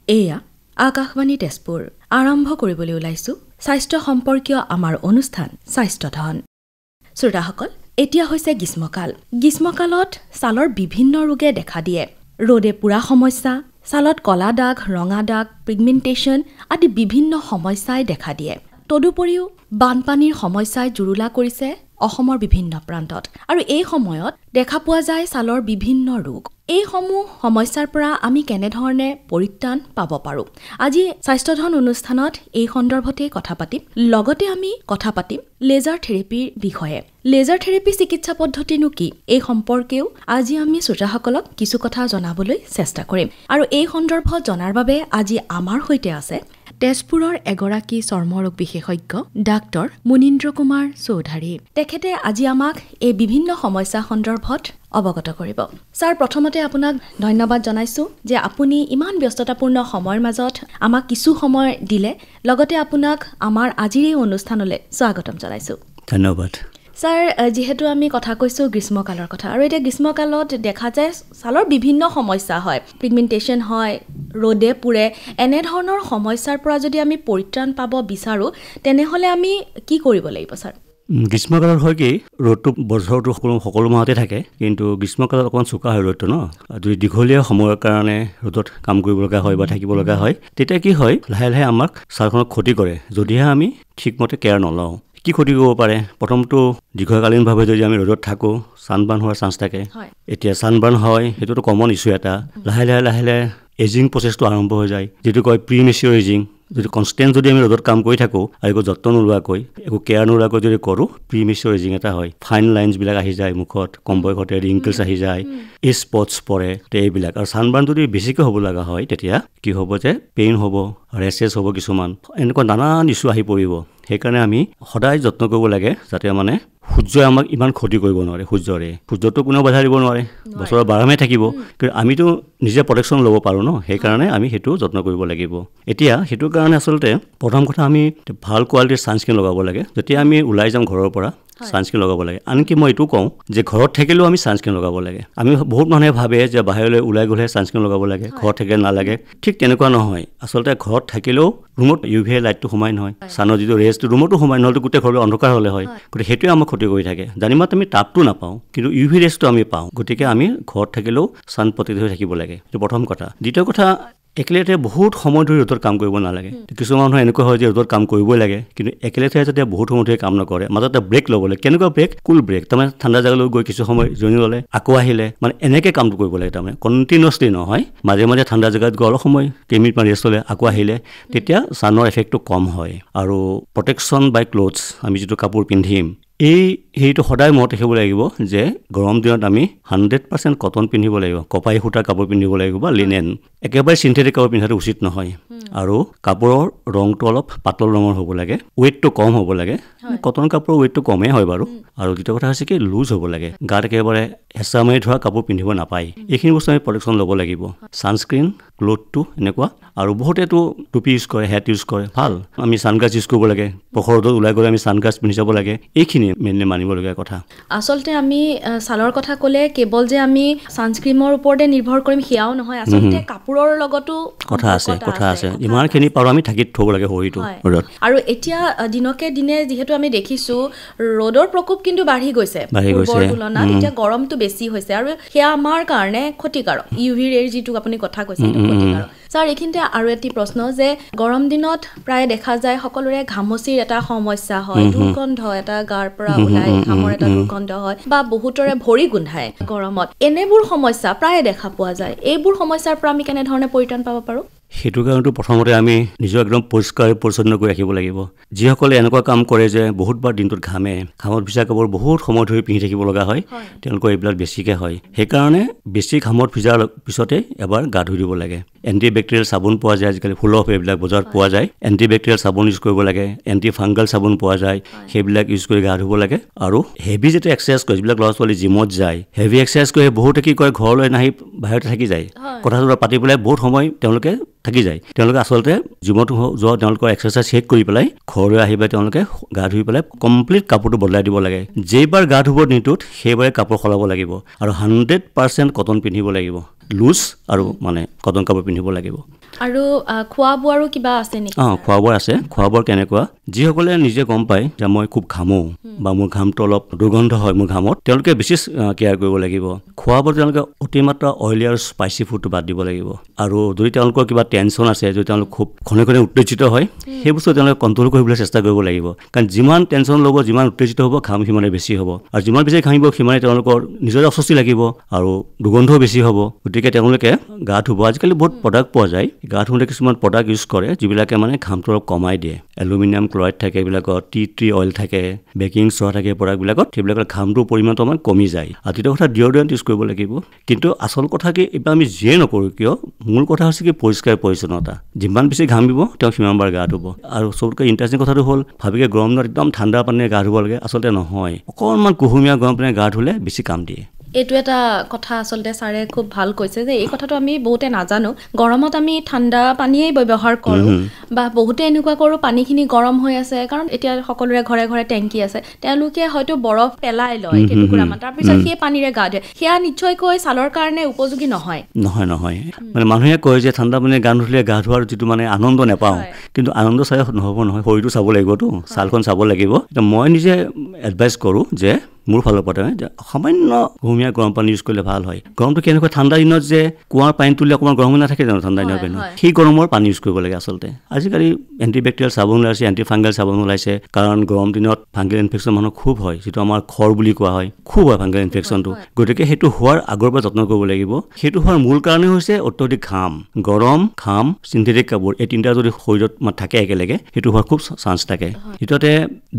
এয়া আকাশবাণী তেজপুৰ আৰম্ভ কৰিবলৈ ওলাইছো স্বাস্থ্য সম্পৰ্কীয় আমাৰ অনুষ্ঠান স্বাস্থ্যধন। শ্ৰোতাসকল, এতিয়া হৈছে গ্ৰীষ্মকাল। গ্ৰীষ্মকালত ছালৰ বিভিন্ন ৰোগে দেখা দিয়ে। ৰ'দে পুৰা সমস্যা, ছালত কলা দাগ, ৰঙা দাগ, পিগমেণ্টেশ্যন আদি বিভিন্ন সমস্যাই দেখা দিয়ে। তদুপৰিও বানপানীৰ সমস্যাই জুৰুলা কৰিছে অসমৰ বিভিন্ন প্ৰান্তত, আৰু এই সময়ত দেখা পোৱা যায় ছালৰ বিভিন্ন ৰোগ। এইসমূহ সমস্যাৰ পৰা আমি কেনেধৰণে পৰিত্ৰাণ পাব পাৰোঁ, আজি স্বাস্থ্যধন অনুষ্ঠানত এই সন্দৰ্ভতে কথা পাতিম। লগতে আমি কথা পাতিম লেজাৰ থেৰাপিৰ বিষয়ে। লেজাৰ থেৰাপি চিকিৎসা পদ্ধতিনো কি, এই সম্পৰ্কেও আজি আমি শ্ৰোতাসকলক কিছু কথা জনাবলৈ চেষ্টা কৰিম। আৰু এই সন্দৰ্ভত জনাৰ বাবে আজি আমাৰ সৈতে আছে তেজপুৰৰ এগৰাকী চৰ্মৰোগ বিশেষজ্ঞ ডাক্তৰ মুনীন্দ্ৰ কুমাৰ চৌধুৰী। তেখেতে আজি আমাক এই বিভিন্ন সমস্যা সন্দৰ্ভত অৱগত কৰিব। ছাৰ, প্ৰথমতে আপোনাক ধন্যবাদ জনাইছো যে আপুনি ইমান ব্যস্ততাপূৰ্ণ সময়ৰ মাজত আমাক কিছু সময় দিলে। লগতে আপোনাক আমাৰ আজিৰ এই অনুষ্ঠানলৈ স্বাগতম জনাইছো। ধন্যবাদ। ছাৰ, যিহেতু আমি কথা কৈছোঁ গ্ৰীষ্মকালৰ কথা, আৰু এতিয়া গ্ৰীষ্মকালত দেখা যায় ছালৰ বিভিন্ন সমস্যা হয়, পিগমেণ্টেশ্যন হয়, ৰ'দে পুৰে। এনেধৰণৰ সমস্যাৰ পৰা যদি আমি পৰিত্ৰাণ পাব বিচাৰোঁ তেনেহ'লে আমি কি কৰিব লাগিব ছাৰ? গ্ৰীষ্মকালত হয় কি, ৰ'দটো বছৰটো সকলো মাহতে থাকে, কিন্তু গ্ৰীষ্মকালত অকণমান চোকা হয় ৰ'দটো ন। যদি দীঘলীয়া সময়ৰ কাৰণে ৰ'দত কাম কৰিব লগা হয় বা থাকিব লগা হয়, তেতিয়া কি হয়, লাহে লাহে আমাক ছালখনক ক্ষতি কৰে যদিহে আমি ঠিকমতে কেয়াৰ নলওঁ। কি ক্ষতি কৰিব পাৰে? প্ৰথমটো, দীৰ্ঘকালীনভাৱে যদি আমি ৰ'দত থাকোঁ, ছানবাৰ্ণ হোৱাৰ চান্স থাকে। এতিয়া ছানবাৰ্ণ হয়, সেইটোতো কমন ইছ্যু এটা। লাহে লাহে এজিং প্ৰচেছটো আৰম্ভ হৈ যায়, যিটো কয় প্ৰি মেচিয়ৰ এজিং। যদি কনষ্টেণ্ট যদি আমি ৰ'দত কাম কৰি থাকোঁ আৰু একো যত্ন নোলোৱাকৈ, একো কেয়াৰ নোলোৱাকৈ যদি কৰোঁ, প্ৰি মেচিয়ৰ এজিং এটা হয়। ফাইন লাইনছবিলাক আহি যায় মুখত, কম বয়সতে ৰিংকলছ আহি যায়, স্পটছ পৰে, এইবিলাক। আৰু ছানবাৰ্ণ যদি বেছিকৈ হ'ব লগা হয়, তেতিয়া কি হ'ব যে পেইন হ'ব, ৰেচেছ হ'ব, কিছুমান এনেকুৱা নানান ইছ্যু আহি পৰিব। সেইকাৰণে আমি সদায় যত্ন কৰিব লাগে যাতে মানে সূৰ্যই আমাক ইমান ক্ষতি কৰিব নোৱাৰে। সূৰ্যটো কোনেও বাধা দিব নোৱাৰে, বছৰৰ 12 মাহে থাকিব, কিন্তু আমিতো নিজে প্ৰটেকশ্যন ল'ব পাৰোঁ ন। সেইকাৰণে আমি সেইটো যত্ন কৰিব লাগিব। এতিয়া সেইটো কাৰণে আচলতে প্ৰথম কথা, আমি ভাল কোৱালিটিৰ ছানস্ক্ৰীণ লগাব লাগে। যেতিয়া আমি ওলাই যাম ঘৰৰ পৰা, ছানস্ক্ৰীণ লগাব লাগে। আনকি মই এইটো কওঁ যে ঘৰত থাকিলেও আমি ছানস্ক্ৰীণ লগাব লাগে। আমি বহুত মানুহে ভাবে যে বাহিৰলৈ ওলাই গ'লেহে ছানস্ক্ৰীণ লগাব লাগে, ঘৰত থাকিলে নালাগে। ঠিক তেনেকুৱা নহয়। আচলতে ঘৰত থাকিলেও ৰুমত UV লাইটটো সোমাই নহয়, ছানৰ যিটো ৰেজটো ৰুমতো সোমাই, নহ'লে গোটেই ঘৰলৈ অন্ধকাৰ হ'লে হয়। গতিকে সেইটোৱে আমাক ক্ষতি কৰি থাকে। জানিমাত আমি তাপটো নাপাওঁ, কিন্তু UV ৰেজটো আমি পাওঁ। গতিকে আমি ঘৰত থাকিলেও ছান প্ৰটেক্ট হৈ থাকিব লাগে। এইটো প্ৰথম কথা। দ্বিতীয় কথা, একেলেঠাৰে বহুত সময় ধৰি ৰ'দত কাম কৰিব নালাগে। কিছুমান মানুহ এনেকুৱা হয় যে ৰ'দত কাম কৰিবই লাগে, কিন্তু একেলেঠাৰে যেতিয়া বহুত সময় ধৰি কাম নকৰে, মাজতে ব্ৰেক ল'ব লাগে। কেনেকুৱা ব্ৰেক? কুল ব্ৰেক। তাৰমানে ঠাণ্ডা জেগালৈ গৈ কিছু সময় জিৰণি ল'লে, আকৌ আহিলে, মানে এনেকৈ কামটো কৰিব লাগে। তাৰমানে কণ্টিনিউৱাছলি নহয়, মাজে মাজে ঠাণ্ডা জেগাত গৈ অলপ সময় কেইমিনিটমান ৰেষ্ট ল'লে, আকৌ আহিলে, তেতিয়া ছানৰ এফেক্টটো কম হয়। আৰু প্ৰটেকশ্যন বাই ক্লথছ, আমি যিটো কাপোৰ পিন্ধিম, সেইটো সদায় মনত ৰাখিব লাগিব যে গৰম দিনত আমি 100% কটন পিন্ধিব লাগিব, কপাহী সূতাৰ কাপোৰ পিন্ধিব লাগিব বা লিনেন। একেবাৰে চিন্থেটিক কাপোৰ পিন্ধাটো উচিত নহয়। আৰু কাপোৰৰ ৰংটো অলপ পাতল ৰঙৰ হ'ব লাগে, ৱেইটটো কম হ'ব লাগে। কটন কাপোৰৰ ৱেইটটো কমেই হয় বাৰু। আৰু দ্বিতীয় কথা হৈছে কি, লুজ হ'ব লাগে। গাত একেবাৰে হেঁচা মাৰি ধৰা কাপোৰ পিন্ধিব নাপায়। এইখিনি বস্তু আমি প্ৰটেকশ্যন ল'ব লাগিব। ছানস্ক্ৰীণ, ক্লথটো এনেকুৱা। আৰু বহুতেতো টুপি ইউজ কৰে, হেট ইউজ কৰে, ভাল। আমি ছানগ্লাছ ইউজ কৰিব লাগে। প্ৰখৰ ৰ'দত ওলাই গ'লে আমি ছানগ্লাছ পিন্ধি যাব লাগে। এইখিনি মেইনলি মানিবলগীয়া কথা। আচলতে আমি ছালৰ কথা ক'লে কেৱল যে আমি ছানস্ক্ৰীমৰ ওপৰতে নিৰ্ভৰ কৰিম সেয়াও নহয়, আচলতে কাপোৰৰ লগতো কথা আছে। যিমানখিনি পাৰোঁ আমি ঢাকি থ'ব লাগে শৰীৰটো ৰ'দত। আৰু এতিয়া দিনকে দিনে যিহেতু আমি দেখিছোঁ ৰ'দৰ প্ৰকোপ কিন্তু বাঢ়ি গৈছে পূৰ্বৰ তুলনাত। এতিয়া গৰমটো বেছি হৈছে, আৰু সেয়া আমাৰ কাৰণে ক্ষতিকাৰক। UV ৰেৰ যিটো আপুনি কথা কৈছে, সেইটো ক্ষতিকাৰক। ছাৰ, এইখিনিতে আৰু এটি প্ৰশ্ন যে গৰম দিনত প্ৰায় দেখা যায় সকলোৰে ঘামচিৰ এটা সমস্যা হয়, দুৰ্গন্ধ এটা গাৰ পৰা ওলাই, ঘামৰ এটা দুৰ্গন্ধ হয়, বা বহুতৰে ভৰি গোন্ধায় গৰমত। এনেবোৰ সমস্যা প্ৰায়ে দেখা পোৱা যায়। এইবোৰ সমস্যাৰ পৰা আমি কেনেধৰণে পৰিত্ৰাণ পাব পাৰোঁ? সেইটো কাৰণেতো প্ৰথমতে আমি নিজক একদম পৰিষ্কাৰ পৰিচ্ছন্ন কৰি ৰাখিব লাগিব। যিসকলে এনেকুৱা কাম কৰে যে বহুতবাৰ দিনটোত ঘামে, ঘামত ভিজা কাপোৰ বহুত সময় ধৰি পিন্ধি থাকিব লগা হয়, তেওঁলোকৰ এইবিলাক বেছিকৈ হয়। সেইকাৰণে বেছি ঘামত ভিজাৰ পিছতে এবাৰ গা ধুই দিব লাগে। এণ্টিবেক্টেৰিয়েল চাবোন পোৱা যায়, আজিকালি ফুলফ এইবিলাক বজাৰত পোৱা যায়। এণ্টিবেক্টেৰিয়েল চাবোন ইউজ কৰিব লাগে, এণ্টি ফাংগাল চাবোন পোৱা যায়, সেইবিলাক ইউজ কৰি গা ধুব লাগে। আৰু হেভি যেতিয়া এক্সাৰচাইজ কৰে, যিবিলাক ল'ৰা ছোৱালী জিমত যায়, হেভি এক্সাৰচাইজ কৰি বহুতে কি কৰে, ঘৰলৈ নাহি বাহিৰতে থাকি যায়, কথা পাতি পেলাই বহুত সময় তেওঁলোকে থাকি যায়। তেওঁলোকে আচলতে জিমত যোৱা তেওঁলোকৰ এক্সাৰচাইজ শেষ কৰি পেলাই ঘৰলৈ আহি পেলাই তেওঁলোকে গা ধুই পেলাই কমপ্লিট কাপোৰটো বদলাই দিব লাগে। যেইবাৰ গা ধুব দিনটোত সেইবাৰে কাপোৰ সলাব লাগিব, আৰু 100% কটন পিন্ধিব লাগিব। লুজ আৰু মানে কটন কাপোৰ পিন্ধিব লাগিব আৰু খোৱা বোৱাৰো কিবা আছে নেকি খোৱা বোৱা আছে খোৱা বোৱা কেনেকুৱা যিসকলে নিজে গম পায় যে মই খুব ঘামো বা মোৰ ঘামটো অলপ দুৰ্গন্ধ হয় মোৰ ঘামত তেওঁলোকে বেছি কেয়াৰ কৰিব লাগিব খোৱা বোৱা তেওঁলোকে অতিমাত্ৰা অইলি আৰু স্পাইচি ফুডটো বাদ দিব লাগিব আৰু যদি তেওঁলোকৰ কিবা টেনশ্যন আছে যদি তেওঁলোক খুব ঘনে ঘনে উত্তেজিত হয় সেই বস্তু তেওঁলোকে কণ্ট্ৰল কৰিবলৈ চেষ্টা কৰিব লাগিব কাৰণ যিমান টেনশ্যন ল'ব যিমান উত্তেজিত হ'ব ঘাম সিমানে বেছি হ'ব আৰু যিমান বেছি ঘামিব সিমানে তেওঁলোকৰ নিজৰে অস্বস্তি লাগিব আৰু দুৰ্গন্ধও বেছি হ'ব গতিকে তেওঁলোকে গা ধুব আজিকালি বহুত প্ৰডাক্ট পোৱা যায় গা ধুওঁতে কিছুমান প্ৰডাক্ট ইউজ কৰে যিবিলাকে মানে ঘামটো অলপ কমাই দিয়ে এলুমিনিয়াম ক্লৰাইড থাকে এইবিলাকত টি ট্ৰী অইল থাকে বেকিং চ'ডা থাকে প্ৰডাক্টবিলাকত সেইবিলাকৰ ঘামটোৰ পৰিমাণটো অকণমান কমি যায় আৰু দ্বিতীয় কথা ডিঅ'ড্ৰেণ্ট ইউজ কৰিব লাগিব কিন্তু আচল কথা কি এইবাৰ আমি যিয়ে নকৰোঁ কিয় মূল কথা হৈছে কি পৰিষ্কাৰ পৰিচ্ছন্নতা যিমান বেছি ঘামিব তেওঁ সিমানবাৰ গা ধুব আৰু চবতকৈ ইণ্টাৰেষ্টিং কথাটো হ'ল ভাবিকে গৰম দিনত একদম ঠাণ্ডা পানীৰে গা ধুব লাগে আচলতে নহয় অকণমান কুহুমীয়া গৰম পানীৰে গা ধুলে বেছি কাম দিয়ে এইটো এটা কথা আচলতে ছাৰে খুব ভাল কৈছে যে এই কথাটো আমি বহুতে নাজানো গৰমত আমি ঠাণ্ডা পানীয়েই ব্যৱহাৰ কৰোঁ বা বহুতে এনেকুৱা কৰোঁ পানীখিনি গৰম হৈ আছে কাৰণ এতিয়া সকলোৰে ঘৰে ঘৰে টেংকি আছে তেওঁলোকে হয়তো বৰফ পেলাই লয় কেইটুকুৰামান তাৰপিছত সেই পানীৰে গা ধুৱে সেয়া নিশ্চয়কৈ ছালৰ কাৰণে উপযোগী নহয় নহয় মানে মানুহে কয় যে ঠাণ্ডা পানীৰে গা ধুলে গা ধোৱাৰ যিটো মানে আনন্দ নাপাওঁ কিন্তু আনন্দ চাই নহ'ব নহয় শৰীৰটো চাব লাগিবতো ছালখন চাব লাগিব মই নিজে এডভাইচ কৰোঁ যে মোৰ ফালৰ পৰা সামান্য কুহুমীয়া গৰম পানী ইউজ কৰিলে ভাল হয় গৰমটো কেনেকুৱা ঠাণ্ডা দিনত যে কুঁৱাৰ পানী তুলি অকণমান গৰম হৈ নাথাকে জানো ঠাণ্ডা দিনৰ পানী সেই গৰমৰ পানী ইউজ কৰিব লাগে আচলতে আজিকালি এণ্টিবেক্টেৰিয়েল চাবোন ওলাইছে এণ্টি ফাংগেল চাবোন ওলাইছে কাৰণ গৰম দিনত ফাংগেল ইনফেকশ্যন মানুহ খুব হয় যিটো আমাৰ খৰ বুলি কোৱা হয় খুব হয় ফাংগেল ইনফেকশ্যনটো গতিকে সেইটো হোৱাৰ আগৰ পৰা যত্ন কৰিব লাগিব সেইটো হোৱাৰ মূল কাৰণেই হৈছে অত্যধিক ঘাম গৰম ঘাম চিন্থেটিক কাপোৰ এই তিনিটা যদি শৰীৰত থাকে একেলগে সেইটো হোৱাৰ খুব চান্স থাকে দ্বিতীয়তে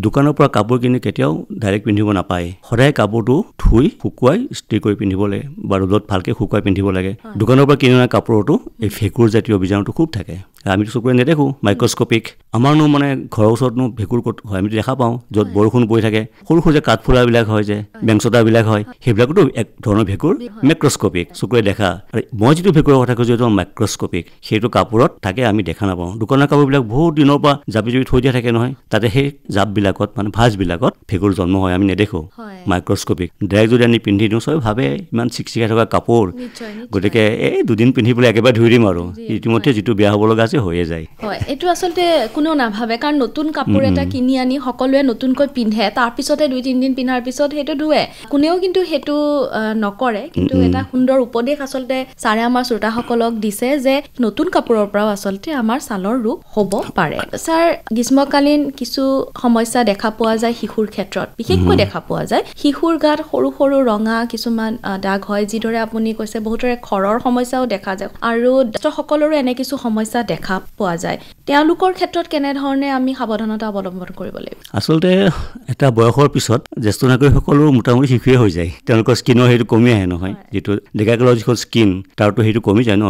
দোকানৰ পৰা কাপোৰ কিনি কেতিয়াও ডাইৰেক্ট পিন্ধিব নাপায় সদায় কাপোৰটো ধুই শুকুৱাই ইস্ত্ৰি কৰি পিন্ধিব লাগে বা ৰ'দত ভালকৈ শুকুৱাই পিন্ধিব লাগে দোকানৰ পৰা কিনি অনা কাপোৰতো এই ভেঁকুৰ জাতীয় বীজাণুটো খুব থাকে আমিতো চকুৰে নেদেখোঁ মাইক্ৰস্কপিক আমাৰনো মানে ঘৰৰ ওচৰতনো ভেঁকুৰ ক'ত হয় আমি দেখা পাওঁ য'ত বৰষুণ পৰি থাকে সৰু সৰু যে কাঠফুলাবিলাক হয় যে বেংচতাবিলাক হয় সেইবিলাকতো এক ধৰণৰ ভেঁকুৰ মেক্ৰস্কপিক চকুৰে দেখা আৰু মই যিটো ভেঁকুৰৰ কথা কৈছোঁ এইটো মাইক্ৰস্কপিক সেইটো কাপোৰত থাকে আমি দেখা নাপাওঁ দোকানৰ কাপোৰবিলাক বহুত দিনৰ পৰা জাপি জুপি থৈ দিয়া থাকে নহয় তাতে সেই জাপবিলাকত মানে ভাঁজবিলাকত ভেঁকুৰ জন্ম হয় আমি নেদেখোঁ মাইক্ৰস্কপিক ডাইৰেক্ট যদি আমি পিন্ধি দিওঁ চবে ভাবে ইমান চিকচিকাই থকা কাপোৰ গতিকে এই দুদিন পিন্ধি পেলাই একেবাৰে ধুই দিম আৰু ইতিমধ্যে যিটো বেয়া হ'ব লগা আছে হৈয়ে যায় হয় এইটো আচলতে কোনেও নাভাবে কাৰণ নতুন কাপোৰ এটা কিনি আনি সকলোৱে নতুনকৈ পিন্ধে তাৰপিছতে 2-3 দিন পিন্ধাৰ পিছত সেইটো ধুৱে কোনেও কিন্তু সেইটো নকৰে কিন্তু এটা সুন্দৰ উপদেশ আচলতে ছাৰে আমাৰ শ্ৰোতাসকলক দিছে যে নতুন কাপোৰৰ পৰাও আচলতে আমাৰ ছালৰ ৰোগ হ'ব পাৰে ছাৰ গ্ৰীষ্মকালীন কিছু সমস্যা দেখা পোৱা যায় শিশুৰ ক্ষেত্ৰত বিশেষকৈ দেখা পোৱা যায় শিশুৰ গাত সৰু সৰু ৰঙা কিছুমান দাগ হয় যিদৰে আপুনি কৈছে বহুতৰে খৰৰ সমস্যাও দেখা যায় আৰু সকলোৰে এনে কিছু সমস্যা দেখা পোৱা যায় তেওঁলোকৰ ক্ষেত্ৰত কেনেধৰণে আমি সাৱধানতা অৱলম্বন কৰিব লাগিব আচলতে এটা বয়সৰ পিছত জ্যেষ্ঠ নাগৰিকসকলো মোটামুটি শিশুৱে হৈ যায় তেওঁলোকৰ স্কিনৰ সেইটো কমি আহে নহয় যিটো ডেকাকালৰ যিখন স্কিন তাৰতো সেইটো কমি যায় ন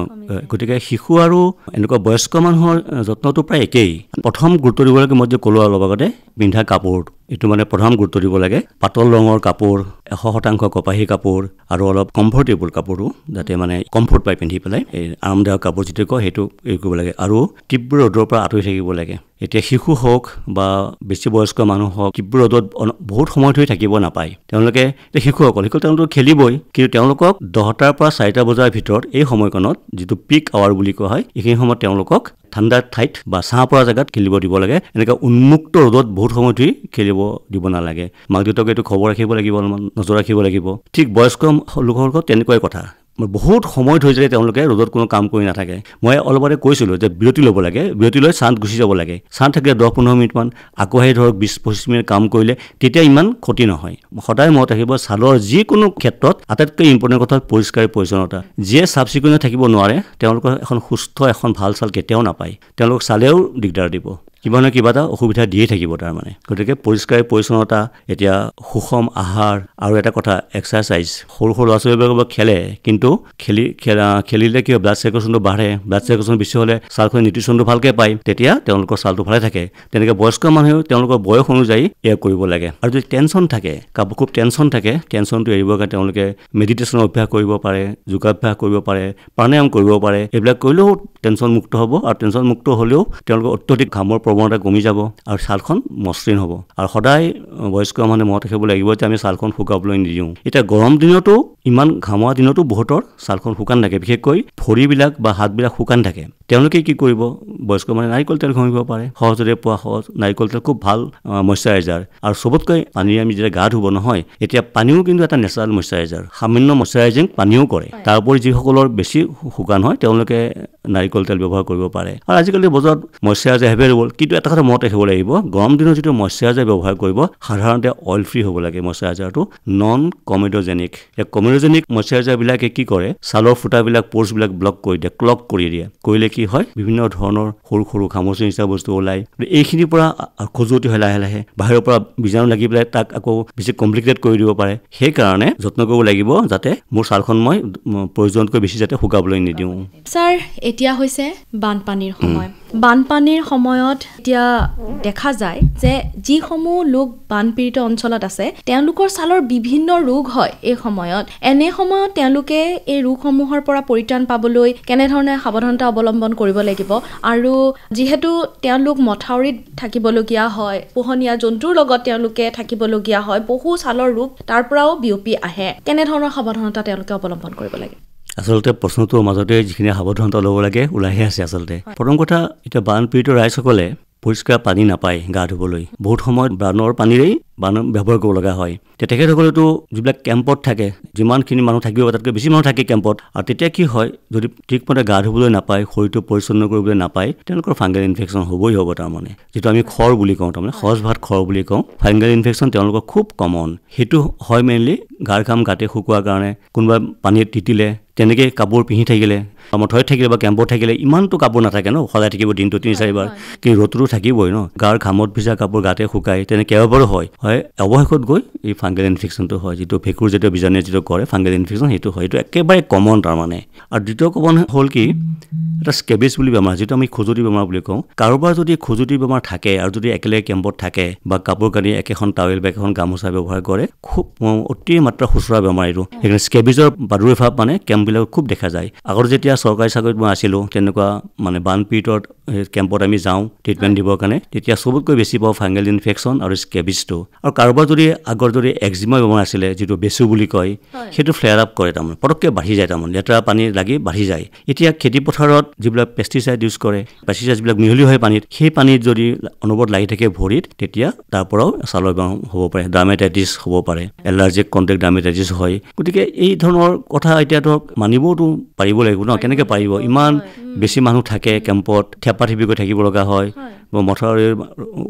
গতিকে শিশু আৰু এনেকুৱা বয়স্ক মানুহৰ যত্নটো প্ৰায় একেই প্ৰথম গুৰুত্ব দিব লাগে মই যে ক'লো অলপ আগতে পিন্ধা কাপোৰ এইটো মানে প্ৰথম গুৰুত্ব দিব লাগে পাতল ৰঙৰ কাপোৰ 100% কপাহী কাপোৰ আৰু অলপ কমফৰ্টেবল কাপোৰো যাতে মানে কমফৰ্ট পাই পিন্ধি পেলাই এই আৰামদায়ক কাপোৰ যিটো কয় সেইটো এই কৰিব লাগে আৰু তীব্ৰ ৰ'দৰ পৰা আঁতৰি থাকিব লাগে এতিয়া শিশু হওক বা বেছি বয়স্ক মানুহ হওক তীব্ৰ ৰ'দত বহুত সময় ধৰি থাকিব নাপায় তেওঁলোকে এতিয়া শিশুসকল তেওঁলোকে খেলিবই কিন্তু তেওঁলোকক 10টাৰ পৰা 4টা বজাৰ ভিতৰত এই সময়কণত যিটো পিক আৱাৰ বুলি কোৱা হয় এইখিনি সময়ত তেওঁলোকক ঠাণ্ডা ঠাইত বা ছাঁ পৰা জেগাত খেলিব দিব লাগে এনেকৈ উন্মুক্ত ৰ'দত বহুত সময় ধৰি খেলিব দিব নালাগে মাক দেউতাকে এইটো খবৰ ৰাখিব লাগিব অলপমান নজৰ ৰাখিব লাগিব ঠিক বয়স্ক লোকসকল তেনেকুৱাই কথা বহুত সময় ধৰি যায় তেওঁলোকে ৰ'দত কোনো কাম কৰি নাথাকে মই অলপতে কৈছিলোঁ যে বিৰতি ল'ব লাগে বিৰতি লৈ ছাঁত গুচি যাব লাগে ছাঁত থাকিলে 10-15 মিনিটমান আকৌ আহি ধৰক 20-25 মিনিট কাম কৰিলে তেতিয়া ইমান ক্ষতি নহয় সদায় মনত ৰাখিব ছালৰ যিকোনো ক্ষেত্ৰত আটাইতকৈ ইম্পৰ্টেণ্ট কথা পৰিষ্কাৰ পৰিচ্ছন্নতা যিয়ে চাফ চিকুণে থাকিব নোৱাৰে তেওঁলোকৰ এখন সুস্থ এখন ভাল ছাল কেতিয়াও নাপায় তেওঁলোক চালেও দিগদাৰ দিব কিবা নহয় কিবা এটা অসুবিধা দিয়ে থাকিব তাৰমানে গতিকে পৰিষ্কাৰ পৰিচ্ছন্নতা এতিয়া সুষম আহাৰ আৰু এটা কথা এক্সাৰচাইজ সৰু সৰু ল'ৰা ছোৱালীবিলাকে খেলে কিন্তু খেলিলে কি হয় ব্লাড চাৰ্কুলেশ্যনটো বাঢ়ে ব্লাড চাৰ্কুলেশ্যন বেছি হ'লে ছালখন নিউট্ৰিশ্যনটো ভালকৈ পায় তেতিয়া তেওঁলোকৰ ছালটো ভালে থাকে তেনেকৈ বয়স্ক মানুহেও তেওঁলোকৰ বয়স অনুযায়ী এয়া কৰিব লাগে আৰু যদি টেনশ্যন থাকে খুব টেনশ্যন থাকে টেনশ্যনটো এৰিবৰ কাৰণে তেওঁলোকে মেডিটেশ্যনৰ অভ্যাস কৰিব পাৰে যোগাভ্যাস কৰিব পাৰে প্ৰাণায়াম কৰিব পাৰে এইবিলাক কৰিলেও টেনশ্যন মুক্ত হ'ব আৰু টেনশ্যন মুক্ত হ'লেও তেওঁলোকৰ অত্যধিক ঘামৰ প্ৰৱণতা কমি যাব আৰু ছালখন মসৃণ হ'ব আৰু সদায় বয়স্ক মানে মনত ৰাখিব লাগিব যে আমি ছালখন শুকাবলৈ নিদিওঁ এতিয়া গৰম দিনতো ইমান ঘামোৱা দিনতো বহুতৰ ছালখন শুকান থাকে বিশেষকৈ ভৰিবিলাক বা হাতবিলাক শুকান থাকে তেওঁলোকে কি কৰিব বয়স্ক মানে নাৰিকল তেল ঘঁহিব পাৰে সহজতে পোৱা সহজ নাৰিকল তেল খুব ভাল ময়শ্চাৰাইজাৰ আৰু চবতকৈ পানী আমি যেতিয়া গা ধুব নহয় এতিয়া পানীও কিন্তু এটা নেচাৰেল ময়শ্চাৰাইজাৰ সামান্য ময়শ্চাৰাইজিং পানীও কৰে তাৰ উপৰি যিসকলৰ বেছি শুকান হয় তেওঁলোকে নাৰিকল তেল ব্যৱহাৰ কৰিব পাৰে আৰু আজিকালি বজাৰত ময়শ্চাৰাইজাৰ এভেইলেবল কিন্তু এটা কথা মনত ৰাখিব লাগিব গৰম দিনত যিটো ময়শ্চাৰাইজাৰ ব্যৱহাৰ কৰিব সাধাৰণতে অইল ফ্ৰী হ'ব লাগে ময়শ্চাৰাইজাৰটো নন কমেডোজেনিক কমেডোজেনিক ময়শ্চাৰাইজাৰবিলাকে কি কৰে ছালৰ ফুটাবিলাক প'ৰ্ছবিলাক ব্লক কৰি দিয়ে ক্লগ কৰি দিয়ে কৰিলে কি হয় বিভিন্ন ধৰণৰ সৰু সৰু খামুচি নিচিনা বস্তু ওলায় এইখিনিৰ পৰা খজুৱতি হয় লাহে লাহে বাহিৰৰ পৰা বীজাণু লাগি পেলাই তাক আকৌ বেছি কমপ্লিকেটেড কৰি দিব পাৰে সেইকাৰণে যত্ন কৰিব লাগিব যাতে মোৰ ছালখন মই প্ৰয়োজনতকৈ বেছি যাতে শুকাবলৈ নিদিওঁ ছাৰ এতিয়া হৈছে বানপানীৰ সময় বানপানীৰ সময়ত এতিয়া দেখা যায় যে যিসমূহ লোক বানপীড়িত অঞ্চলত আছে তেওঁলোকৰ ছালৰ বিভিন্ন ৰোগ হয় এই সময়ত এনে সময়ত তেওঁলোকে এই ৰোগসমূহৰ পৰা পৰিত্ৰাণ পাবলৈ কেনেধৰণে সাৱধানতা অৱলম্বন কৰিব লাগিব আৰু যিহেতু তেওঁলোক মথাউৰিত থাকিবলগীয়া হয় পোহনীয়া জন্তুৰ লগত তেওঁলোকে থাকিবলগীয়া হয় বহু ছালৰ ৰোগ তাৰ পৰাও বিয়পি আহে কেনেধৰণৰ সাৱধানতা তেওঁলোকে অৱলম্বন কৰিব লাগে আচলতে প্ৰশ্নটোৰ মাজতে যিখিনি সাৱধানতা ল'ব লাগে ওলাইহে আছে আচলতে প্ৰথম কথা এতিয়া বানপীড়িত ৰাইজসকলে পৰিষ্কাৰ পানী নাপায় গা ধুবলৈ বহুত সময়ত বানৰ পানীৰেই বান ব্যৱহাৰ কৰিব লগা হয় তেখেতসকলেতো যিবিলাক কেম্পত থাকে যিমানখিনি মানুহ থাকিব তাতকৈ বেছি মানুহ থাকে কেম্পত আৰু তেতিয়া কি হয় যদি ঠিকমতে গা ধুবলৈ নাপায় শৰীৰটো পৰিচ্ছন্ন কৰিবলৈ নাপায় তেওঁলোকৰ ফাংগেল ইনফেকশ্যন হ'বই হ'ব তাৰমানে যিটো আমি খৰ বুলি কওঁ তাৰমানে সহজ ভাত খৰ বুলি কওঁ ফাংগেল ইনফেকশ্যন তেওঁলোকৰ খুব কমন সেইটো হয় মেইনলি গাৰ ঘাম গাতে শুকোৱাৰ কাৰণে কোনোবা পানীত তিতিলে তেনেকৈ কাপোৰ পিন্ধি থাকিলে মথাউৰিত থাকিলে বা কেম্পত থাকিলে ইমানটো কাপোৰ নাথাকে ন সদায় থাকিব দিনটো ৩-৪বাৰ কিন্তু ৰ'দটো থাকিবই ন গাৰ ঘামত ভিজা কাপোৰ গাতে শুকাই তেনে কেইবাবাৰো হয় অৱশেষত গৈ এই ফাংগেল ইনফেকশ্যনটো হয় যিটো ভেঁকুৰ জাতীয় বীজাণুৱে যিটো কৰে ফাংগেল ইনফেকশ্যন সেইটো হয় এইটো একেবাৰে কমন তাৰমানে আৰু দ্বিতীয় কমন হ'ল কি এটা স্কেবিছ বুলি বেমাৰ যিটো আমি খজুৱতি বেমাৰ বুলি কওঁ কাৰোবাৰ যদি খজুৱতি বেমাৰ থাকে আৰু যদি একেলগে কেম্পত থাকে বা কাপোৰ কানি একেখন টাৱেল বা একেখন গামোচা ব্যৱহাৰ কৰে খুব অতি মাত্ৰা খুচুৰা বেমাৰ এইটো সেইকাৰণে স্কেবিছৰ প্ৰাদুৰ্ভাৱ মানে কেম্পবিলাকত খুব দেখা যায় আগতে যেতিয়া চৰকাৰী চাকৰিত মই আছিলোঁ তেনেকুৱা মানে বানপীড়িত কেম্পত আমি যাওঁ ট্ৰিটমেণ্ট দিবৰ কাৰণে তেতিয়া চবতকৈ বেছি পাওঁ ফাংগেল ইনফেকশ্যন আৰু স্কেবিছটো আৰু কাৰোবাৰ যদি আগৰ যদি এক্সিমা বেমাৰ আছিলে যিটো বেচু বুলি কয় সেইটো ফ্লেয়াৰ আপ কৰে তাৰমানে পটককৈ বাঢ়ি যায় তাৰমানে লেতেৰা পানী লাগি বাঢ়ি যায় এতিয়া খেতি পথাৰত যিবিলাক পেষ্টিচাইড ইউজ কৰে পেষ্টিচাইডবিলাক মিহলি হয় পানীত সেই পানীত যদি অনবৰত লাগি থাকে ভৰিত তেতিয়া তাৰ পৰাও ছালৰ বেমাৰ হ'ব পাৰে ডাৰ্মেটাইটিছ হ'ব পাৰে এলাৰ্জিক কণ্টেক্ট ডাৰ্মেটাইটিছ হয় গতিকে এই ধৰণৰ কথা এতিয়াতো মানিবওতো পাৰিব লাগিব ন কেনেকৈ পাৰিব ইমান বেছি মানুহ থাকে কেম্পত থেপা থেপিকৈ থাকিব লগা হয় বা মথাউৰিৰ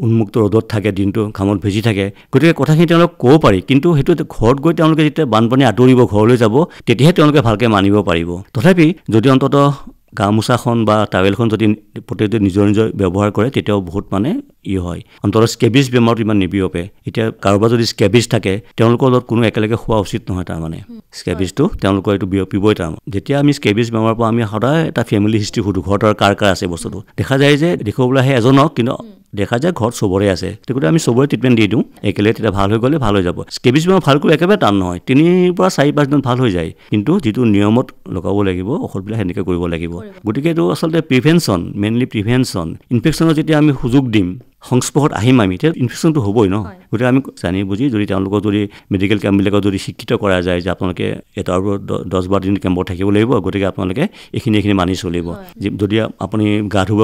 উন্মুক্ত ৰ'দত থাকে দিনটো ঘামত ভিজি থাকে গতিকে কথাখিনি তেওঁলোকে ক'ব পাৰি কিন্তু সেইটো ঘৰত গৈ তেওঁলোকে যেতিয়া বানপানী আঁতৰিব ঘৰলৈ যাব তেতিয়াহে তেওঁলোকে ভালকৈ মানিব পাৰিব তথাপি যদি অন্ততঃ গামোচাখন বা টাৱেলখন যদি প্ৰত্যেকটো নিজৰ নিজৰ ব্যৱহাৰ কৰে তেতিয়াও বহুত মানে হয় অন্ততঃ স্কেবিছ বেমাৰটো ইমান নিবিয়পে এতিয়া কাৰোবাৰ যদি স্কেবিছ থাকে তেওঁলোকৰ লগত কোনো একেলগে খোৱা উচিত নহয় তাৰমানে স্কেবিছটো তেওঁলোকৰ এইটো বিয়পিবই তাৰমানে যেতিয়া আমি স্কেবিছ বেমাৰৰ পৰা আমি সদায় এটা ফেমিলি হিষ্ট্ৰী সুধোঁ ঘৰত আৰু কাৰ আছে বস্তুটো দেখা যায় যে দেখুৱাবলৈ আহে এজনক কিন্তু দেখা যায় ঘৰত চবৰে আছে গতিকে আমি চবৰে ট্ৰিটমেণ্ট দি দিওঁ একেলগে তেতিয়া ভাল হৈ গ'লে ভাল হৈ যাব স্কেবিছ বেমাৰ ভাল কৰি একেবাৰে টান নহয় 3-4 দিন ভাল হৈ যায় কিন্তু যিটো নিয়মত লগাব লাগিব ঔষধবিলাক সেনেকৈ কৰিব লাগিব গতিকে এইটো আচলতে প্ৰিভেনশ্যন মেইনলি প্ৰিভেনশ্যন ইনফেকশ্যনৰ যেতিয়া আমি সুযোগ দিম সংস্পৰ্শত আহিম আমি তেতিয়া ইনফেকশ্যনটো হ'বই ন গতিকে আমি জানি বুজি যদি তেওঁলোকক যদি মেডিকেল কেম্পবিলাকত যদি শিক্ষিত কৰা যায় যে আপোনালোকে এটাৰ 10-12 দিন কেম্পত থাকিব লাগিব গতিকে আপোনালোকে এইখিনি মানি চলিব যদি আপুনি গা ধুব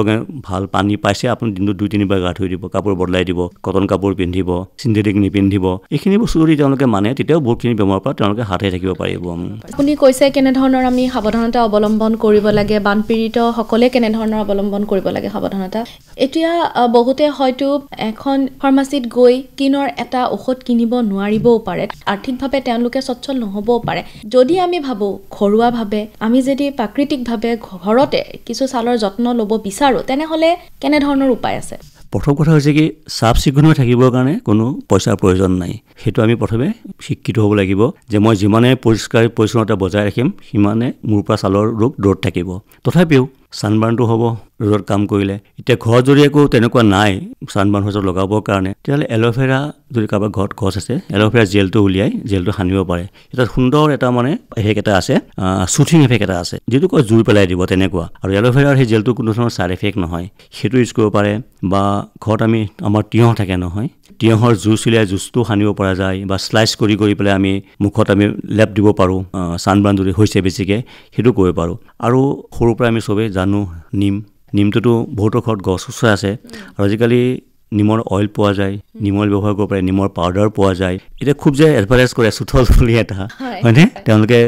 ভাল পানী পাইছে আপুনি দিনটোত 2-3 বাৰ গা ধুই দিব কাপোৰ বদলাই দিব কটন কাপোৰ পিন্ধিব চিন্থেটিক নিপিন্ধিব এইখিনি বস্তু যদি তেওঁলোকে মানে তেতিয়াও বহুতখিনি বেমাৰৰ পৰা তেওঁলোকে হাতে থাকিব পাৰিব আপুনি কৈছে কেনেধৰণৰ আমি সাৱধানতা অৱলম্বন কৰিব লাগে বানপীড়িত সকলে কেনেধৰণৰ অৱলম্বন কৰিব লাগে সাৱধানতা এতিয়া বহুতে হয়তো এখন ফাৰ্মাসীত গৈ কিনৰ এটা ঔষধ কিনিব নোৱাৰিবও পাৰে আৰ্থিকভাৱে তেওঁলোকে সচ্ছল নহবও পাৰে যদি আমি ভাবো ঘৰুৱাভাৱে আমি যদি প্ৰাকৃতিকভাৱে ঘৰতে কিছু ছালৰ যত্ন ল'ব বিচাৰো তেনেহলে কেনে ধৰণৰ উপায় আছে প্ৰথম কথা হৈছে কি চাফ চিকুণ হৈ থাকিবৰ কাৰণে কোনো পইচাৰ প্ৰয়োজন নাই সেইটো আমি প্ৰথমে শিক্ষিত হ'ব লাগিব যে মই যিমানে পৰিষ্কাৰ পৰিচ্ছন্নতা বজাই ৰাখিম সিমানে মোৰ পৰা ছালৰ ৰোগ দূৰত থাকিব তথাপিও ছানবাৰ্ণটো হ'ব ৰ'দত কাম কৰিলে। এতিয়া ঘৰত যদি একো তেনেকুৱা নাই ছানবাৰ্ণ হৈছে লগাবৰ কাৰণে, তেতিয়াহ'লে এল'ভেৰা যদি কাৰোবাৰ ঘৰত গছ আছে, এল'ভেৰা জেলটো উলিয়াই জেলটো সানিব পাৰে। এটা সুন্দৰ এটা মানে এফেক্ট এটা আছে, চুথিং এফেক্ট এটা আছে, যিটো কয় জুই পেলাই দিব তেনেকুৱা। আৰু এল'ভেৰাৰ সেই জেলটো কোনো ধৰণৰ ছাইড এফেক্ট নহয়, সেইটো ইউজ কৰিব পাৰে। বা ঘৰত আমাৰ তিয়ঁহ থাকে নহয়, তিয়ঁহৰ জুচ উলিয়াই জুচটো সানিব পৰা যায়, বা শ্লাইচ কৰি পেলাই আমি মুখত আমি লেপ দিব পাৰোঁ। ছানবাৰ্ণ যদি হৈছে বেছিকৈ সেইটো কৰিব পাৰোঁ। আৰু সৰুৰ পৰা আমি চবেই জানো নিমটোতো বহুতৰ ঘৰত গছ ওচৰ আছে, আৰু আজিকালি নিমৰ অইল পোৱা যায়, নিম অইল ব্যৱহাৰ কৰিব পাৰে, নিমৰ পাউডাৰ পোৱা যায়। এতিয়া খুব যে এডভাৰটাইজ কৰে চুঠল বুলি এটা, হয়নে? তেওঁলোকে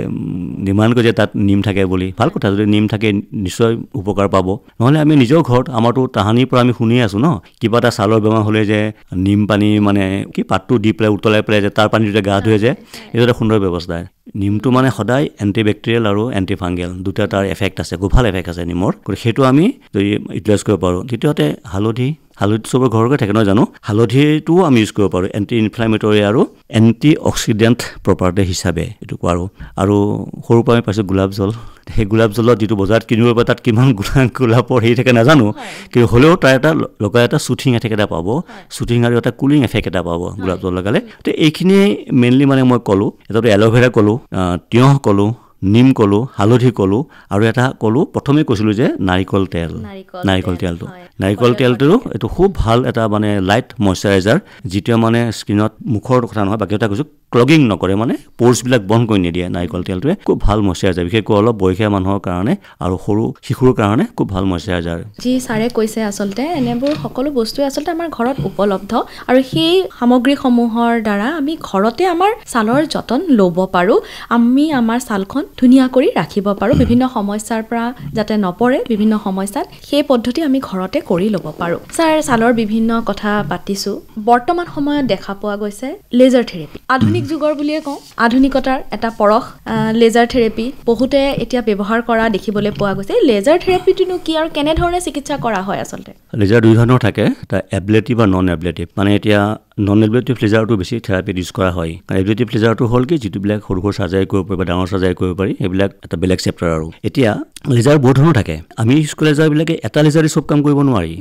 ডিমাণ্ড কৰে যে তাত নিম থাকে বুলি। ভাল কথা, যদি নিম থাকে নিশ্চয় উপকাৰ পাব। নহ'লে আমি নিজৰ ঘৰত আমাৰতো তাহানিৰ পৰা আমি শুনি আছোঁ ন, কিবা এটা ছালৰ বেমাৰ হ'লে যে নিম পানী মানে কি পাতটো দি পেলাই উতলাই পেলাই যে তাৰ পানীটোতে গা ধুৱে যে, এইটো এটা সুন্দৰ ব্যৱস্থা। নিমটো মানে সদায় এণ্টিবেক্টেৰিয়েল আৰু এণ্টিফাংগেল দুটা তাৰ এফেক্ট আছে, খুব ভাল এফেক্ট আছে নিমৰ। গতিকে সেইটো আমি যদি ইউটিলাইজ কৰিব পাৰোঁ। দ্বিতীয়তে হালধি চবৰ ঘৰতে থাকে নহয় জানো, হালধিটোও আমি ইউজ কৰিব পাৰোঁ এণ্টি ইনফ্লামেটৰী আৰু এণ্টি অক্সিডেণ্ট প্ৰপাৰ্টি হিচাপে এইটো পাৰোঁ। আৰু সৰুৰ পৰা আমি পাইছোঁ গোলাপ জল, সেই গোলাপ জলত যিটো বজাৰত কিনিব পাৰে তাত কিমান গোলাপৰ হেৰি থাকে নাজানো, কিন্তু হ'লেও তাৰ এটা লগাই এটা চুথিং এফেক্ট এটা পাব, চুথিং আৰু এটা কুলিং এফেক্ট এটা পাব গোলাপ জল লগালে। তো এইখিনিয়ে মেইনলি মানে মই ক'লোঁ। এটাতো এল'ভেৰা ক'লোঁ, তিয়ঁহ ক'লোঁ, নিম ক'লোঁ, হালধি ক'লোঁ, আৰু এটা ক'লোঁ প্ৰথমে কৈছিলোঁ যে নাৰিকল তেলটো এইটো খুব ভাল এটা মানে লাইট মইশ্চাৰাইজাৰ, যিটোৱে মানে স্কিনত মুখৰ কথা নহয় বাকী এটা কৈছোঁ ক্লগিং নকৰে, মানে প'ৰ্চবিলাক বন্ধ কৰি নিদিয়ে। নাৰিকল তেলটোৱে খুব ভাল মইশ্চাৰাইজাৰ, বিশেষকৈ অলপ বয়সীয়া মানুহৰ কাৰণে আৰু সৰু শিশুৰ কাৰণে খুব ভাল মইশ্চাৰাইজাৰ। যি ছাৰে কৈছে আচলতে এনেবোৰ সকলো বস্তুৱে আচলতে আমাৰ ঘৰত উপলব্ধ, আৰু সেই সামগ্ৰীসমূহৰ দ্বাৰা আমি ঘৰতে আমাৰ ছালৰ যতন ল'ব পাৰোঁ। আমি আমাৰ ছালখন ধুনীয়া কৰি ৰাখিব পাৰোঁ, বিভিন্ন সমস্যাৰ পৰা যাতে নপৰে, বিভিন্ন সমস্যাত সেই পদ্ধতি আমি ঘৰতে কৰি ল'ব পাৰোঁ। ছাৰ, ছালৰ বিভিন্ন কথা পাতিছোঁ। বৰ্তমান সময়ত দেখা পোৱা গৈছে লেজাৰ থেৰাপি, আধুনিক যুগৰ বুলিয়ে কওঁ, আধুনিকতাৰ এটা পৰশ লেজাৰ থেৰাপি বহুতে এতিয়া ব্যৱহাৰ কৰা দেখিবলৈ পোৱা গৈছে। লেজাৰ থেৰাপিটোনো কি আৰু কেনেধৰণে চিকিৎসা কৰা হয় আচলতে? লেজাৰ দুই ধৰণৰ থাকে, এটা এবলেটিভ আৰু নন এবলেটিভ। মানে এতিয়া নন এবলেটিভ লেজাৰটো বেছি থেৰাপিত ইউজ কৰা হয়। কাৰণ এবলেটিভ লেজাৰটো হ'ল কি, যিটোবিলাক সৰু সৰু চাৰ্জাৰী কৰিব পাৰি বা ডাঙৰ চাৰ্জাৰী কৰিব পাৰি, সেইবিলাক এটা বেলেগ চেপ্টাৰ। আৰু এতিয়া লেজাৰ বহুত ধৰণৰ থাকে। আমি ইউজ কৰা লেজাৰবিলাকে এটা লেজাৰে চব কাম কৰিব নোৱাৰি,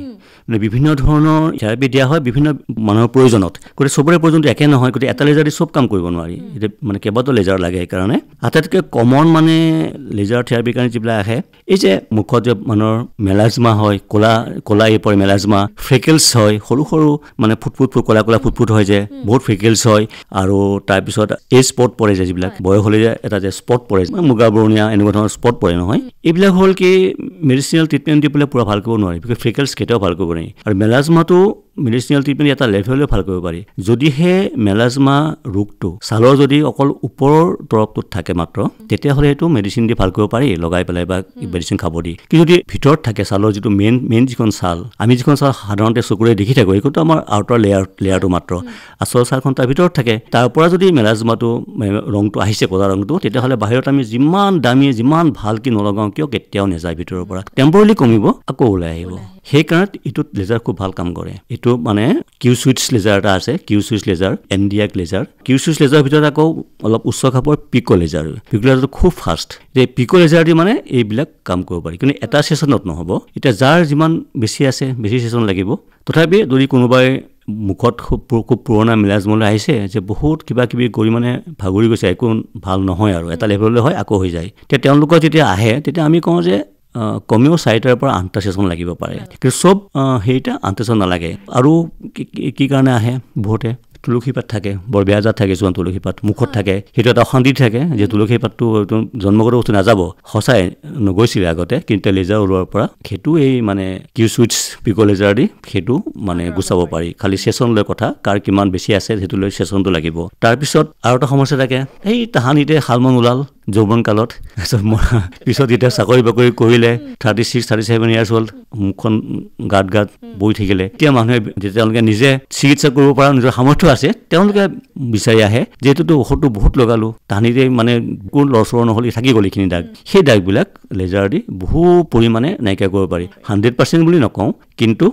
মানে বিভিন্ন ধৰণৰ থেৰাপি দিয়া হয় বিভিন্ন মানুহৰ প্ৰয়োজনত। গতিকে চবৰে প্ৰয়োজনটো একে নহয়, গতিকে এটা লেজাৰ দি চব কাম কৰিব নোৱাৰি। এতিয়া মানে কেইবাটাও লেজাৰ লাগে। সেইকাৰণে আটাইতকৈ কমন মানে লেজাৰ থেৰাপিৰ কাৰণে যিবিলাক আহে, এই যে মুখত যে মানুহৰ মেলাজমা হয়, ক'লা পৰে মেলাজমা, ফ্ৰেকেলছ হয়, সৰু সৰু মানে ফুটফুট ক'লা ফুটফুট হয় যে, বহুত ফ্ৰেকেলছ হয়। আৰু তাৰপিছত এই স্পট পৰে যে, যিবিলাক বয়স হ'লে যে এটা যে স্পট পৰে, মুগা বৰণীয়া এনেকুৱা ধৰণৰ স্পট পৰে নহয়, এইবিলাক হ'ল কি মেডিচিনেল ট্ৰিটমেণ্ট দি পেলাই পূৰা ভাল কৰিব নোৱাৰি, বিকজ ফ্ৰেকেলছ কেতিয়াও ভাল কৰিব নোৱাৰি। আৰু মেলাজমাটো মেডিচিনেল ট্ৰিটমেণ্ট এটা লেভেললৈ ভাল কৰিব পাৰি। যদিহে মেলাজমা ৰোগটো ছালৰ যদি অকল ওপৰৰ তৰফটোত থাকে মাত্ৰ, তেতিয়াহ'লে সেইটো মেডিচিন দি ভাল কৰিব পাৰি, লগাই পেলাই বা মেডিচিন খাব দি। কিন্তু যদি ভিতৰত থাকে ছালৰ যিটো মেইন যিখন ছাল, আমি যিখন ছাল সাধাৰণতে চকুৰে দেখি থাকোঁ, সেইটোতো আমাৰ আউটাৰ লেয়াৰটো মাত্ৰ, আচল ছালখন তাৰ ভিতৰত থাকে। তাৰ পৰা যদি মেলাজমাটো ৰংটো আহিছে ক'লা ৰংটো, তেতিয়াহ'লে বাহিৰত আমি যিমান দামী যিমান ভালকৈ নলগাওঁ কিয় কেতিয়াও নাযায় ভিতৰৰ পৰা, টেম্পৰেলি কমিব আকৌ ওলাই আহিব। সেইকাৰণে এইটোত লেজাৰ খুব ভাল কাম কৰে। এইটো মানে কিউ চুইটছ লেজাৰ এটা আছে, Q switched laser, ND YAG laser. Q switched লেজাৰৰ ভিতৰত আকৌ অলপ উচ্চ খাপৰ পিক' লেজাৰ। পিক' লেজাৰটো খুব ফাষ্ট। এতিয়া পিক' লেজাৰ দি মানে এইবিলাক কাম কৰিব পাৰি, কিন্তু এটা ছেশ্যনত নহ'ব। এতিয়া যাৰ যিমান বেছি আছে, বেছি ছেশ্যন লাগিব। তথাপি যদি কোনোবাই মুখত খুব পুৰণা মেলাজমালৈ আহিছে, যে বহুত কিবা কিবি কৰি মানে ভাগৰি গৈছে, একো ভাল নহয় আৰু এটা লেভেললৈ হয় আকৌ হৈ যায়, তেতিয়া তেওঁলোকৰ যেতিয়া আহে, তেতিয়া আমি কওঁ যে কমেও 4টাৰ পৰা 8টা ছেশ্যন লাগিব পাৰে। কিন্তু চব সেইটা 8টা ছেশ্যন নালাগে। আৰু কি কাৰণে আহে, বহুতে তুলসী পাত থাকে, বৰ বেয়া জাত থাকে কিছুমান তুলসী পাত মুখত থাকে, সেইটো এটা অশান্তি থাকে যে তুলসী পাতটো জন্মগত বস্তু নাযাব, সঁচাই নগৈছিলে আগতে, কিন্তু লেজাৰ ওলোৱাৰ পৰা সেইটো এই মানে কিউ চুইটছ পিক' লেজাৰ দি সেইটো মানে গুচাব পাৰি। খালি ছেশ্যন লৈ কথা, কাৰ কিমান বেছি আছে সেইটো লৈ ছেশ্যনটো লাগিব। তাৰপিছত আৰু এটা সমস্যা থাকে, এই তাহানিতে শালমন ওলাল যৌৱন কালত, পিছত এতিয়া চাকৰি বাকৰি কৰিলে, 36-37 ইয়াৰ্ছ হ'ল, মুখখন গাত বৈ থাকিলে, এতিয়া মানুহে যেতিয়া তেওঁলোকে নিজে চিকিৎসা কৰিব পৰা নিজৰ সামৰ্থ্য আছে, তেওঁলোকে বিচাৰি আহে যে এইটোতো ঔষধটো বহুত লগালোঁ, তাহানিতে মানে কোন লৰচৰ নহ'লে থাকি গ'ল এইখিনি দাগ। সেই দাগবিলাক লেজাৰ দি বহু পৰিমাণে নাইকিয়া কৰিব পাৰি। 100% বুলি নকওঁ, কিন্তু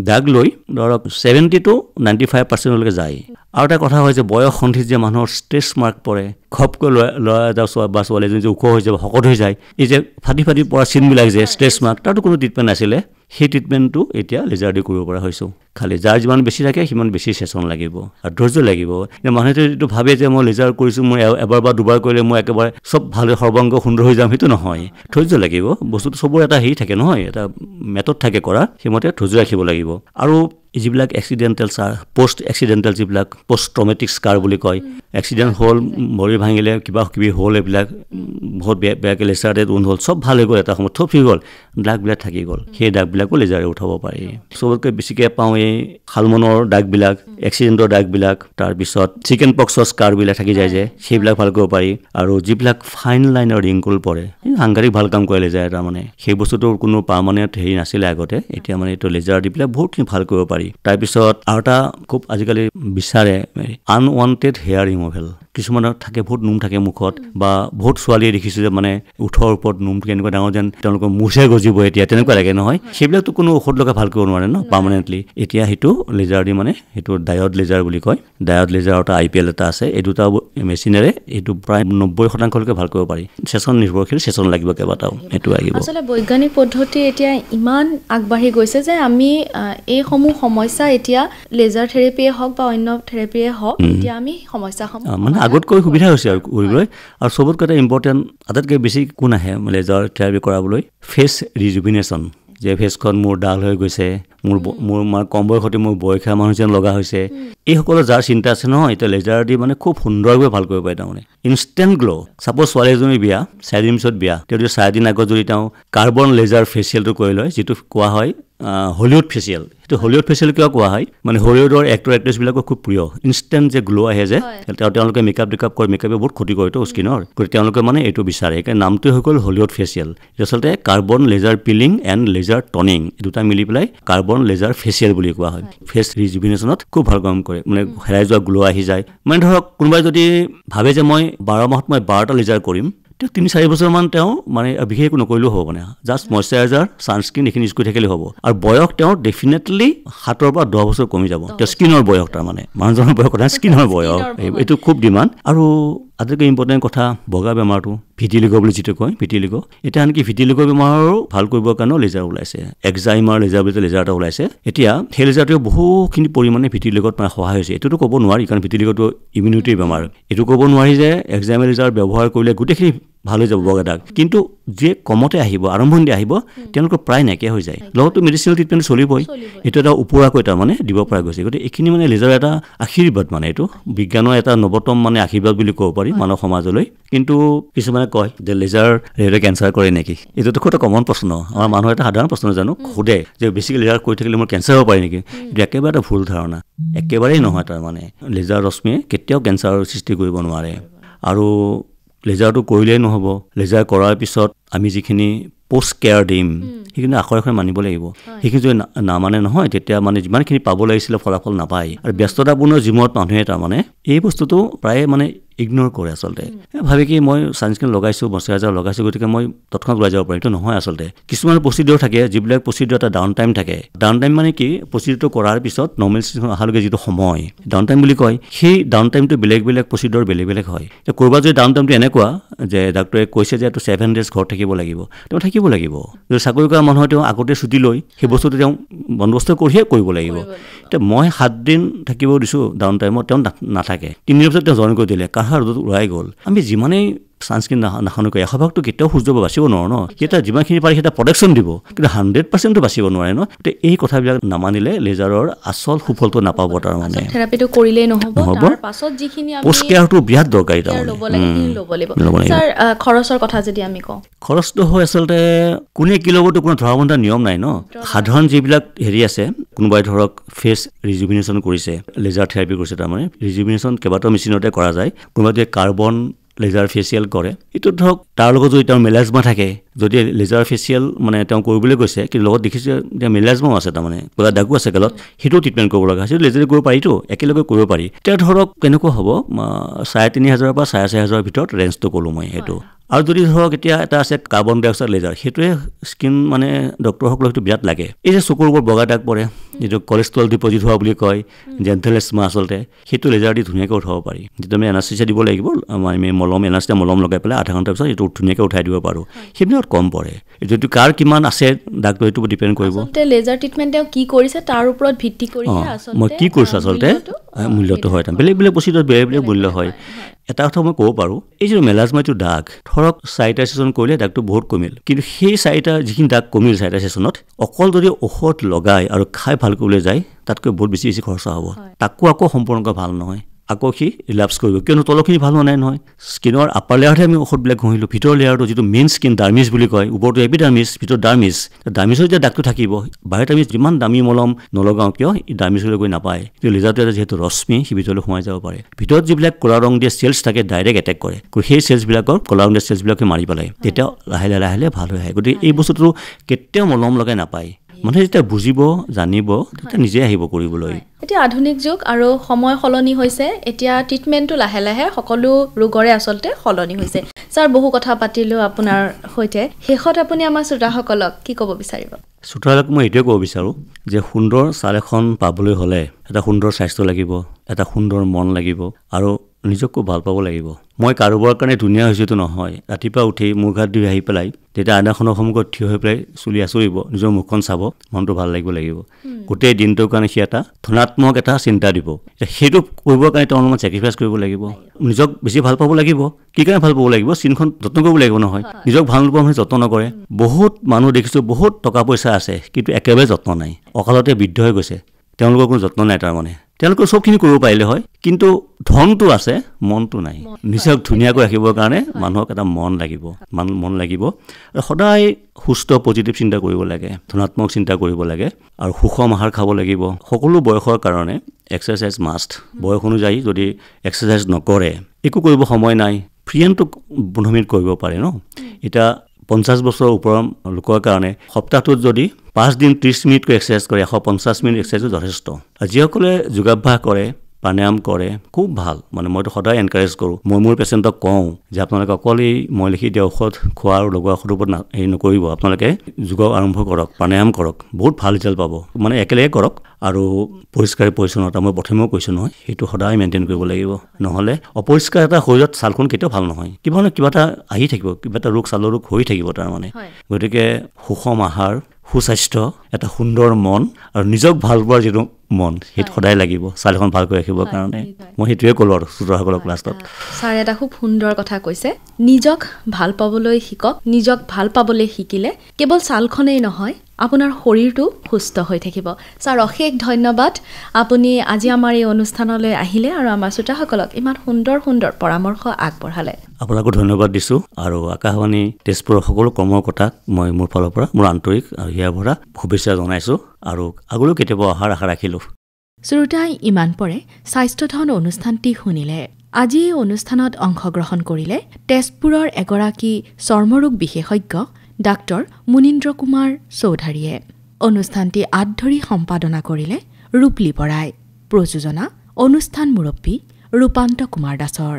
দাগ লৈ ধৰক 70 to 95% যায় আৰু এটা কথা হয় যে বয়স সন্ধিত যে মানুহৰ ষ্ট্ৰেছ মাৰ্ক পৰে খপকৈ ল'ৰা এটা বা ছোৱালী এজনী যে ওখ হৈ যাব শকত হৈ যায় এই যে ফাটি পৰা চিনবিলাক যে ষ্ট্ৰেছ মাৰ্ক তাতো কোনো ট্ৰিটমেণ্ট নাছিলে সেই ট্ৰিটমেণ্টটো এতিয়া লেজাৰ দি কৰিব পৰা হৈছোঁ খালি যাৰ যিমান বেছি থাকে সিমান বেছি ছেছন লাগিব আৰু ধৈৰ্য লাগিব মানুহে যিটো ভাবে যে মই লেজাৰ কৰিছোঁ মই এবাৰ বা দুবাৰ কৰিলে মই একেবাৰে চব ভাল সৰ্বাংগ সুন্দৰ হৈ যাম সেইটো নহয় ধৈৰ্য লাগিব বস্তুটো চবৰ এটা হেৰি থাকে নহয় এটা মেথড থাকে কৰা সেইমতে ধৈৰ্য ৰাখিব লাগিব আৰু যিবিলাক এক্সিডেণ্টেল পষ্ট এক্সিডেণ্টেল যিবিলাক পষ্ট ট্ৰমেটিক স্কাৰ বুলি কয় এক্সিডেণ্ট হ'ল ভৰি ভাঙিলে কিবা কিবি হ'ল এইবিলাক বহুত বেয়াকৈ লেজাৰতে উন হ'ল চব ভাল হৈ গ'ল এটা সময়ত থপ হৈ গ'ল দাগবিলাক থাকি গ'ল সেই দাগবিলাকো লেজাৰে উঠাব পাৰি চবতকৈ বেছিকৈ পাওঁ এই শালমনৰ দাগবিলাক এক্সিডেণ্টৰ দাগবিলাক তাৰপিছত চিকেন পক্সৰ স্কাৰবিলাক থাকি যায় যে সেইবিলাক ভাল কৰিব পাৰি আৰু যিবিলাক ফাইন লাইনৰ ৰিংকুল পৰে সাংঘাতিক ভাল কাম কৰে লেজাৰ তাৰমানে সেই বস্তুটোৰ কোনো পাৰ্মানেণ্ট হেৰি নাছিলে আগতে এতিয়া মানে এইটো লেজাৰ দি পেলাই বহুতখিনি ভাল কৰিব পাৰি তাৰপিছত আৰু এটা খুব আজিকালি বিচাৰে আনৱান্টেড হেয়াৰ ৰিমুভেল কিছুমানৰ থাকে বহুত নোম থাকে মুখত বা বহুত ছোৱালীয়ে দেখিছোঁ যে মানে ওঠৰ ওপৰত নোমটো এনেকুৱা ডাঙৰ যেন তেওঁলোকৰ মুচে গজিব এতিয়া তেনেকুৱা লাগে নহয় সেইবিলাকতো কোনো ঔষধ লগাই ভাল কৰিব নোৱাৰে ন পাৰ্মানেণ্টলি এতিয়া সেইটো লেজাৰ দি মানে সেইটো ডায়ড লেজাৰ বুলি কয় ডায়ড লেজাৰ এটা IPL এটা আছে এই দুটা মেচিনেৰে এইটো প্ৰায় 90% ভাল কৰিব পাৰি ছেছন নিৰ্ভৰশীল ছেছন লাগিব কেইবাটাও এইটো লাগিব আচলতে বৈজ্ঞানিক পদ্ধতি এতিয়া ইমান আগবাঢ়ি গৈছে যে আমি এইসমূহ সমস্যা এতিয়া লেজাৰ থেৰাপিয়ে হওক বা অন্য থেৰাপিয়ে হওক এতিয়া আমি সমস্যাসমূহ মানে আগতকৈ সুবিধা হৈছে আৰু কৰিবলৈ আৰু চবতকৈ এটা ইম্পৰ্টেণ্ট আটাইতকৈ বেছি কোন আহে লেজাৰ থেৰাপি কৰাবলৈ ফেচ ৰিজুভিনেশ্যন যে ফেচখন মোৰ ডাল হৈ গৈছে মোৰ কম বয়সতে মোৰ বয়সীয়া মানুহ যেন লগা হৈছে এইসকলৰ যাৰ চিন্তা আছে নহয় এতিয়া লেজাৰ দি মানে খুব সুন্দৰভাৱে ভাল কৰিব পাৰে তাৰমানে ইনষ্টেণ্ট গ্ল' ছাপ'জ ছোৱালী এজনী বিয়া 4 দিন পিছত বিয়া তেওঁ যদি 4 দিন আগত যদি তেওঁ কাৰ্বন লেজাৰ ফেচিয়েলটো কৰি লয় যিটো কোৱা হয় হলিউড ফেচিয়েল সেইটো হলিউড ফেচিয়েল কিয় কোৱা হয় মানে হলিউডৰ এক্টৰ এক্ট্ৰেছবিলাকৰ খুব প্ৰিয় ইনষ্টেণ্ট যে গ্ল' আহে যে তেওঁলোকে মেকআপ কৰে মেকআপে বহুত ক্ষতি কৰেতো স্কিনৰ গতিকে তেওঁলোকে মানে এইটো বিচাৰে সেইকাৰণে নামটোৱে হৈ গ'ল হলিউড ফেচিয়েল আচলতে carbon laser peeling and laser toning দুটা মিলি পেলাই কাৰ্বন লেজাৰ ফেচিয়েল বুলি কোৱা হয় ফেচ ৰিজুভিনেশ্যনত খুব ভাল কাম কৰে মানে হেৰাই যোৱা গ্ল' আহি যায় মানে ধৰক কোনোবাই যদি ভাবে যে মই 12 মাহত মই 12টা লেজাৰ কৰিম 3-4 বছৰমান তেওঁ মানে বিশেষ একো নকৰিলেও হ'ব মানে জাষ্ট মইশ্চাৰাইজাৰ ছানস্ক্ৰীন এইখিনি ইউজ কৰি থাকিলেও হ'ব আৰু বয়স তেওঁৰ ডেফিনেটলি 7 পৰা 10 বছৰ কমি যাব তেওঁ স্কিনৰ বয়স তাৰমানে মানুহজনৰ বয়স কথা স্কিনৰ বয়স এইটো খুব ডিমাণ্ড আৰু আটাইতকৈ ইম্পৰ্টেণ্ট কথা বগা বেমাৰটো ভিটিলিগো বুলি যিটো কয় ভিটিলিগো এতিয়া আনকি ভিটিলিগো বেমাৰো ভাল কৰিবৰ কাৰণেও লেজাৰ ওলাইছে এক্সাইমাৰ লেজাৰ বুলি লেজাৰ এটা ওলাইছে এতিয়া সেই লেজাৰটোৱে বহুখিনি পৰিমাণে ভিটিলিগোত মানে সহায় হৈছে এইটোতো ক'ব নোৱাৰি কাৰণ ভিটিলিগোটো ইমিউনিটিৰ বেমাৰ এইটো ক'ব নোৱাৰি যে এক্সাইমাৰ লেজাৰ ব্যৱহাৰ কৰিলে গোটেইখিনি ভাল হৈ যাব বগা দাগ কিন্তু যে কমতে আহিব আৰম্ভণিতে আহিব তেওঁলোকৰ প্ৰায় নাইকিয়া হৈ যায় লগতো মেডিচিনেল ট্ৰিটমেণ্ট চলিবই এইটো এটা ওপৰাকৈ তাৰমানে দিব পৰা গৈছে গতিকে এইখিনি মানে লেজাৰ এটা আশীৰ্বাদ মানে এইটো বিজ্ঞানৰ এটা নৱতম মানে আশীৰ্বাদ বুলি ক'ব পাৰি মানৱ সমাজলৈ কিন্তু কিছুমানে কয় যে লেজাৰ কেঞ্চাৰ কৰে নেকি এইটোতো খুব এটা কমন প্ৰশ্ন আমাৰ মানুহৰ এটা সাধাৰণ প্ৰশ্ন জানো সোধে যে বেছিকৈ লেজাৰ কৰি থাকিলে মোৰ কেঞ্চাৰ হ'ব পাৰে নেকি এইটো একেবাৰে এটা ভুল ধাৰণা একেবাৰেই নহয় তাৰমানে লেজাৰ ৰশ্মিয়ে কেতিয়াও কেঞ্চাৰৰ সৃষ্টি কৰিব নোৱাৰে আৰু লেজাৰটো কৰিলেই নহ'ব লেজাৰ কৰাৰ পিছত আমি যিখিনি পোষ্ট কেয়াৰ দিম সেইখিনি আখৰে মানিব লাগিব সেইখিনি যদি নামানে নহয় তেতিয়া মানে যিমানখিনি পাব লাগিছিলে ফলাফল নাপায় আৰু ব্যস্ততাপূৰ্ণ জীৱনত মানুহে তাৰমানে এই বস্তুটো প্ৰায়ে মানে ইগনোৰ কৰে আচলতে ভাবে কি মই ছানস্ক্ৰীন লগাইছোঁ মইশ্চাৰাইজাৰ লগাইছোঁ গতিকে মই তৎক্ষণাত ওলাই যাব পাৰিম এইটো নহয় আচলতে কিছুমান প্ৰচিডিউৰ থাকে যিবিলাক প্ৰচিডিউৰ এটা ডাউন টাইম থাকে ডাউন টাইম মানে কি প্ৰচিডিউৰটো কৰাৰ পিছত নৰ্মেল চিচন অহালৈকে যিটো সময় ডাউন টাইম বুলি কয় সেই ডাউন টাইমটো বেলেগ প্ৰচিডিউৰ বেলেগ হয় এতিয়া ক'ৰবাত যদি ডাউন টাইমটো এনেকুৱা যে ডাক্তৰে কৈছে যে এইটো 7 days ঘৰত থাকিব লাগিব তেওঁ থাকিব লাগিব যদি চাকৰি কৰা মানুহে তেওঁ আগতে ছুটি লৈ সেই বস্তুটো তেওঁ বন্দবস্ত কৰিহে কৰিব লাগিব এতিয়া মই 7 দিন থাকিব দিছোঁ ডাউন টাইমত তেওঁ নাথাকে 3 দিনৰ পিছত তেওঁ জইন কৰি দিলে কাহাৰ ৰ'দত ওলাই গ'ল আমি যিমানেই ছানস্ক্ৰীন নাখানোকৈ 100%টো কেতিয়াও সূৰ্যৰ পৰা বাচিব নোৱাৰোঁ ন সেইটা যিমানখিনি পাৰি সেইটা প্ৰটেকশ্যন দিব কিন্তু 100%টো বাচিব নোৱাৰে ন এতিয়া এই কথাবিলাক নামানিলে লেজাৰৰ আচল সুফলটো নাপাব তাৰমানে থেৰাপিটো কৰিলেই নহ'ব তাৰ পাছত যিখিনি আমি পোষ্ট কেয়াৰটো বিৰাট দৰকাৰী তাৰমানে ল'ব লাগিব স্যাৰ খৰচৰ কথা যদি আমি কওঁ খৰচটো হয় আচলতে কোনে কি ল'বতো কোনো ধৰা বন্ধা নিয়ম নাই ন সাধাৰণ যিবিলাক হেৰি আছে কোনোবাই ধৰক ফেচ ৰিজুভিনেশ্যন কৰিছে লেজাৰ থেৰাপি কৰিছে তাৰমানে ৰিজুভিনেশ্যন কেইবাটাও মেচিনতে কৰা যায় কোনোবাই কাৰ্বন লেজাৰ ফেচিয়েল কৰে এইটো ধৰক তাৰ লগত যদি তেওঁৰ মেলাজমা থাকে যদি লেজাৰ ফেচিয়েল মানে তেওঁ কৰিবলৈ গৈছে কিন্তু লগত দেখিছে যে মেলাজমাও আছে তাৰমানে ক'লা দাগো আছে গালত সেইটো ট্ৰিটমেণ্ট কৰিব লগা হৈছে লেজাৰে কৰিব পাৰিতো একেলগে কৰিব পাৰি এতিয়া ধৰক কেনেকুৱা হ'ব ৩,৫০০ পৰা ৪,৫০০ ভিতৰত ৰেঞ্জটো ক'লোঁ মই সেইটো আৰু যদি ধৰক এতিয়া এটা আছে কাৰ্বন ডাই অক্সাইড লেজাৰ সেইটোৱে স্কিন মানে ডক্টৰসকলক সেইটো বিৰাট লাগে এই যে চকুৰ ওপৰত বগা দাগ পৰে যিটো কলেষ্ট্ৰল ডিপজিট হোৱা বুলি কয় জেণ্টেলেষ্মা আচলতে সেইটো লেজাৰ দি ধুনীয়াকৈ উঠাব পাৰি যিটো আমি এনাষ্টেচিয়া দিব লাগিব আমি এনাষ্টেচিয়া মলম লগাই পেলাই আধা ঘণ্টাৰ পিছত এইটো ধুনীয়াকৈ উঠাই দিব পাৰোঁ সেইবিলাক কম পৰে যিটো কাৰ কিমান আছে দাগটো সেইটো ডিপেণ্ড কৰিব লেজাৰ ট্ৰিটমেণ্ট তেওঁ কি কৰিছে তাৰ ওপৰত ভিত্তি কৰি মই কি কৰিছোঁ আচলতে মূল্যটো হয় বেলেগ বেলেগ বস্তুত বেলেগ বেলেগ মূল্য হয় এটা কথা মই ক'ব পাৰোঁ এই যিটো মেলাজমাটো দাগ ধৰক 4টা ছেশ্যন কৰিলে দাগটো বহুত কমিল কিন্তু সেই 4টা যিখিনি দাগ কমিল 4টা ছেশ্যনত অকল যদি ঔষধ লগাই আৰু খাই ভাল কৰিবলৈ যায় তাতকৈ বহুত বেছি খৰচা হ'ব তাকো আকৌ সম্পূৰ্ণকৈ ভাল নহয় আকৌ সি ৰিলাপ্স কৰিব কিয়নো তলখিনি ভাল হোৱা নাই নহয় স্কিনৰ আপাৰ লেয়াৰতহে আমি ঔষধবিলাক ঘঁহিলোঁ ভিতৰৰ লেয়াৰটো যিটো মেইন স্কিন ডাৰ্মিছ বুলি কয় ওপৰটো এপিডাৰ্মিছ ভিতৰত ডাৰ্মিছৰ যেতিয়া দাগটো থাকিব বাহিৰত আমি যিমান দামী মলম নলগাওঁ কিয় এই ডাৰ্মিছলৈ গৈ নাপায় কিন্তু লেজাৰটো এটা যিহেতু ৰশ্মি সি ভিতৰলৈ সোমাই যাব পাৰে ভিতৰত যিবিলাক ক'লা ৰং দিয়া চেলছ থাকে ডাইৰেক্ট এটেক কৰে সেই চেলছবিলাকৰ ক'লা ৰং দিয়া চেলছবিলাকে মাৰি পেলায় তেতিয়া লাহে লাহে ভাল হৈ আহে গতিকে এই বস্তুটো কেতিয়াও মলম লগাই নাপায় মানুহে যেতিয়া বুজিব জানিব তেতিয়া নিজে আহিব কৰিবলৈ এতিয়া আধুনিক যুগ আৰু সময় সলনি হৈছে এতিয়া ট্ৰিটমেণ্টটো লাহে লাহে সকলো ৰোগৰে আচলতে সলনি হৈছে ছাৰ বহু কথা পাতিলোঁ আপোনাৰ সৈতে শেষত আপুনি আমাৰ শ্ৰোতাসকলক কি ক'ব বিচাৰিব শ্ৰোতাসকলক মই এইটোৱে ক'ব বিচাৰোঁ যে সুন্দৰ ছাল এখন পাবলৈ হ'লে এটা সুন্দৰ স্বাস্থ্য লাগিব এটা সুন্দৰ মন লাগিব আৰু নিজকো ভাল পাব লাগিব মই কাৰোবাৰ কাৰণে ধুনীয়া হৈছোতো নহয় ৰাতিপুৱা উঠি মুখ হাত ধুই আহি পেলাই তেতিয়া আইনাখনৰ সন্মুখত থিয় হৈ পেলাই চুলি আঁচুৰিব নিজৰ মুখখন চাব মনটো ভাল লাগিব গোটেই দিনটোৰ কাৰণে সি এটা ধনাত্মক এটা চিন্তা দিব সেইটো কৰিবৰ কাৰণে তেওঁ অলপমান ছেক্ৰিফাইচ কৰিব লাগিব নিজক বেছি ভাল পাব লাগিব কি কাৰণে ভাল পাব লাগিব স্কিনখন যত্ন কৰিব লাগিব নহয় নিজক ভাল নোপোৱা মানুহে যত্ন নকৰে বহুত মানুহ দেখিছোঁ বহুত টকা পইচা আছে কিন্তু একেবাৰে যত্ন নাই অকালতে বৃদ্ধ হৈ গৈছে তেওঁলোকৰ কোনো যত্ন নাই তাৰমানে তেওঁলোকে চবখিনি কৰিব পাৰিলে হয় কিন্তু ধনটো আছে মনটো নাই নিজক ধুনীয়াকৈ ৰাখিবৰ কাৰণে মানুহক এটা মন লাগিব আৰু সদায় সুস্থ পজিটিভ চিন্তা কৰিব লাগে ধনাত্মক চিন্তা কৰিব লাগে আৰু সুষম আহাৰ খাব লাগিব সকলো বয়সৰ কাৰণে এক্সাৰচাইজ মাষ্ট বয়স অনুযায়ী যদি এক্সাৰচাইজ নকৰে একো কৰিব সময় নাই ফ্ৰী হেণ্ডটো 15 মিনিট কৰিব পাৰে ন এতিয়া 50 বছৰৰ ওপৰৰ লোকৰ কাৰণে সপ্তাহটোত যদি 5 দিন 30 মিনিটকৈ এক্সাৰচাইজ কৰে 150 মিনিট এক্সাৰচাইজো যথেষ্ট যিসকলে যোগাভ্যাস কৰে প্ৰাণায়াম কৰে খুব ভাল মানে মইতো সদায় এনকাৰেজ কৰোঁ মই মোৰ পেচেণ্টক কওঁ যে আপোনালোকে অকল এই মই লিখি দিয়া ঔষধ খোৱা আৰু লগোৱা ঔষধৰ ওপৰত হেৰি নকৰিব আপোনালোকে যোগ আৰম্ভ কৰক প্ৰাণায়াম কৰক বহুত ভাল ৰিজাল্ট পাব মানে একেলগে কৰক আৰু পৰিষ্কাৰ পৰিচ্ছন্নতা মই প্ৰথমেও কৈছোঁ নহয় সেইটো সদায় মেইনটেইন কৰিব লাগিব নহ'লে অপৰিষ্কাৰ এটা শৰীৰত ছালখন কেতিয়াও ভাল নহয় কিবা এটা আহি থাকিব কিবা এটা ৰোগ ছালৰ ৰোগ হৈ থাকিব তাৰমানে গতিকে সুষম আহাৰ সুস্বাস্থ্য এটা সুন্দৰ মন আৰু নিজক ভাল পোৱাৰ যিটো মন সেইটো সদায় লাগিব ছাল এখন ভালকৈ ৰাখিবৰ কাৰণে মই সেইটোৱে ক'লোঁ আৰু শ্ৰোতাসকলক লাষ্টত ছাৰ এটা খুব সুন্দৰ কথা কৈছে নিজক ভাল পাবলৈ শিকক নিজক ভাল পাবলৈ শিকিলে কেৱল ছালখনেই নহয় আপোনাৰ শৰীৰটো সুস্থ হৈ থাকিব ছাৰ অশেষ ধন্যবাদ আপুনি আজি আমাৰ এই অনুষ্ঠানলৈ আহিলে আৰু আমাৰ শ্ৰোতাসকলক ইমান সুন্দৰ পৰামৰ্শ আগবঢ়ালে আপোনাকো ধন্যবাদ দিছোঁ আৰু আকাশবাণী তেজপুৰৰ সকলো কৰ্মকৰ্তাক মই মোৰ ফালৰ পৰা মোৰ আন্তৰিক আৰু হিয়া ভৰা শুভেচ্ছা জনাইছোঁ আৰু আগলৈও কেতিয়াবা অহাৰ আশা ৰাখিলোঁ শ্ৰোতাই ইমান পৰে স্বাস্থ্যধন অনুষ্ঠানটি শুনিলে আজি এই অনুষ্ঠানত অংশগ্ৰহণ কৰিলে তেজপুৰৰ এগৰাকী চৰ্মৰোগ বিশেষজ্ঞ ডাক্তৰ মুনীন্দ্ৰ কুমাৰ চৌধাৰীয়ে অনুষ্ঠানটি আদধৰি সম্পাদনা কৰিলে ৰূপলী বৰাই প্ৰযোজনা অনুষ্ঠান মুৰব্বী ৰূপান্ত কুমাৰ দাসৰ